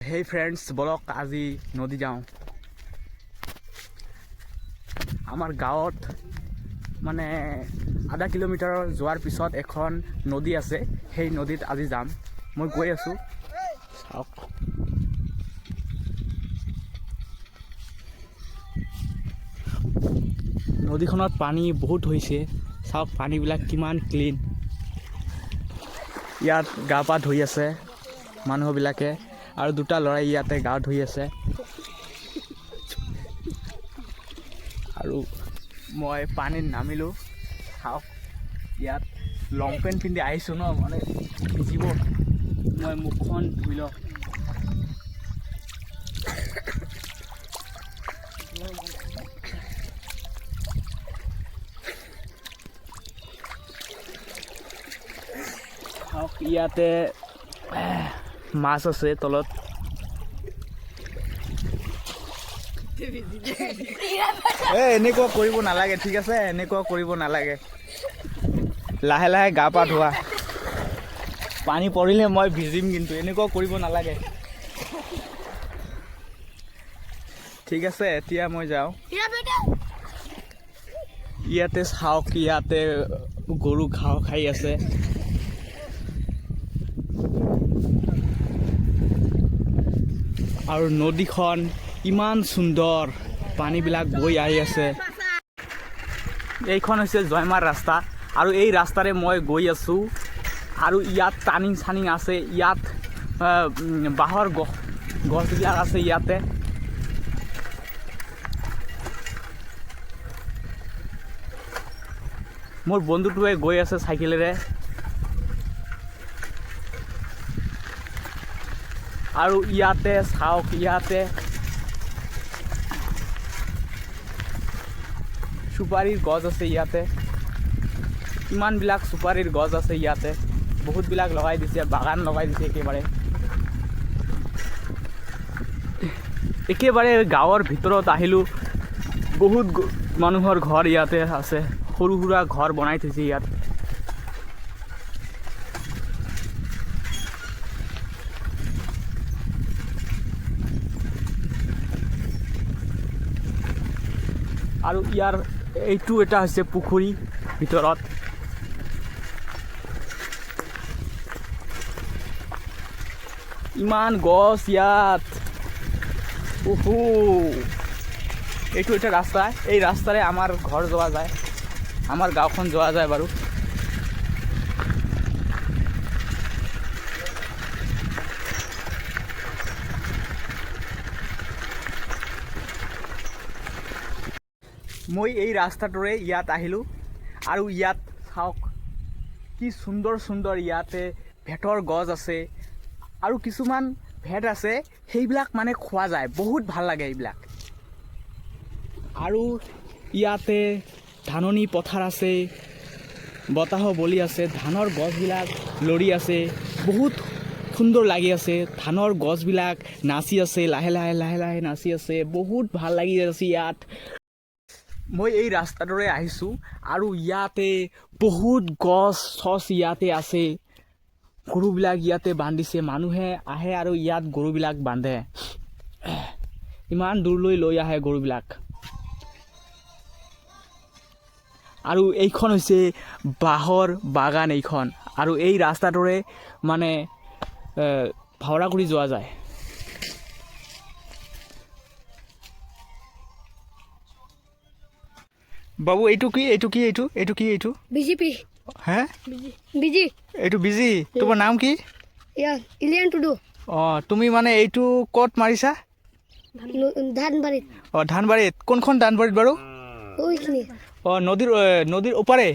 হেই friends, বলক আজি নদী যাওঁ। আমাৰ গাঁৱত মানে আধা কিলোমিটাৰ যোৱাৰ পিছত এখন নদী আছে, সেই নদীত আজি যাম। মই গৈ আছোঁ, চাওক। নদীখনত পানী বহুত হৈছে, চাওক পানীবিলাক কিমান ক্লিন। ইয়াত গা পা ধুই আছে মানুহবিলাকে, আৰু দুটা ল'ৰাই ইয়াতে গা ধুই আছে। আৰু মই পানীত নামিলোঁ, চাওক। ইয়াত লং পেণ্ট পিন্ধি আহিছোঁ ন, মানে ভিজিব। মই মুখখন ধুই লওঁ। চাওক, ইয়াতে মাছ আছে তলত। এনেকুৱা কৰিব নালাগে, ঠিক আছে? এনেকুৱা কৰিব নালাগে। লাহে লাহে গা পা ধোৱা। পানী পৰিলে মই ভিজিম, কিন্তু এনেকুৱা কৰিব নালাগে, ঠিক আছে? এতিয়া মই যাওঁ। ইয়াতে চাওক, ইয়াতে গৰু ঘাঁহ খাই আছে। আৰু নদীখন ইমান সুন্দৰ, পানীবিলাক বৈ আহি আছে। এইখন হৈছে জয়মাৰ ৰাস্তা, আৰু এই ৰাস্তাৰে মই গৈ আছোঁ। আৰু ইয়াত টাৰ্ণিং চাৰ্ণিং আছে, ইয়াত বাঁহৰ গছবিলাক আছে ইয়াতে। মোৰ বন্ধুটোৱে গৈ আছে চাইকেলেৰে। আৰু ইয়াতে চাওক, ইয়াতে চুপাৰীৰ গছ আছে। ইয়াতে কিমানবিলাক চুপাৰীৰ গছ আছে, ইয়াতে বহুতবিলাক লগাই দিছে, বাগান লগাই দিছে। একেবাৰে গাঁৱৰ ভিতৰত আহিলোঁ। বহুত মানুহৰ ঘৰ ইয়াতে আছে, সৰু সুৰা ঘৰ বনাই থৈছে ইয়াত। আৰু ইয়াৰ এইটো এটা হৈছে পুখুৰী ভিতৰত। ইমান গছ ইয়াত। এইটো এটা ৰাস্তা, এই ৰাস্তাৰে আমাৰ ঘৰ যোৱা যায়, আমাৰ গাঁওখন যোৱা যায় বাৰু। মই এই ৰাস্তাটোৰে ইয়াত আহিলোঁ। আৰু ইয়াত চাওক কি সুন্দৰ সুন্দৰ ইয়াতে ভেটৰ গছ আছে, আৰু কিছুমান ভেট আছে সেইবিলাক মানে খোৱা যায়, বহুত ভাল লাগে এইবিলাক। আৰু ইয়াতে ধাননি পথাৰ আছে, বতাহো বলি আছে, ধানৰ গছবিলাক লৰি আছে, বহুত সুন্দৰ লাগি আছে। ধানৰ গছবিলাক নাচি আছে, লাহে লাহে লাহে লাহে নাচি আছে, বহুত ভাল লাগি আছে ইয়াত। মই এই ৰাস্তাটোৰে আহিছোঁ, আৰু ইয়াতে বহুত গছ চছ ইয়াতে আছে। গৰুবিলাক ইয়াতে বান্ধিছে, মানুহে আহে আৰু ইয়াত গৰুবিলাক বান্ধে। ইমান দূৰলৈ লৈ আহে গৰুবিলাক। আৰু এইখন হৈছে বাঁহৰ বাগান এইখন, আৰু এই ৰাস্তাটোৰে মানে ভাওৰা কৰি যোৱা যায়। বাবু, এইটো কি? এইটো কি? এইটো বিজেপি। হে? বিজি। এইটো বিজি? তোমাৰ নাম কি? ইলিয়ান টুডু। অঁ, তুমি মানে এইটো ক'ত মাৰিছা? ধানবাৰীত। অঁ, ধানবাৰীত। কোনখন ধানবাৰীত বাৰু? ওইখিনি। অঁ, নদীৰ ওপাৰে?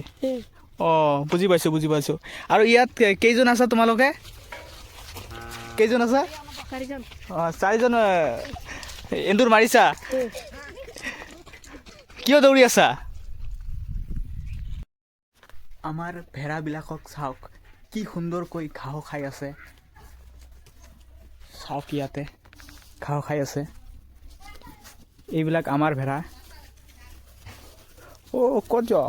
অঁ, বুজি পাইছোঁ। আৰু ইয়াত কেইজন আছা তোমালোকে? কেইজন আছা? অঁ, 4জন। এন্দুৰ মাৰিছা? কিয় দৌৰি আছা? আমাৰ ভেড়াবিলাকক চাওক, কি সুন্দৰকৈ ঘাঁহ খাই আছে। চাওক, ইয়াতে ঘাঁহ খাই আছে। এইবিলাক আমাৰ ভেড়া। ক'ত যোৱা?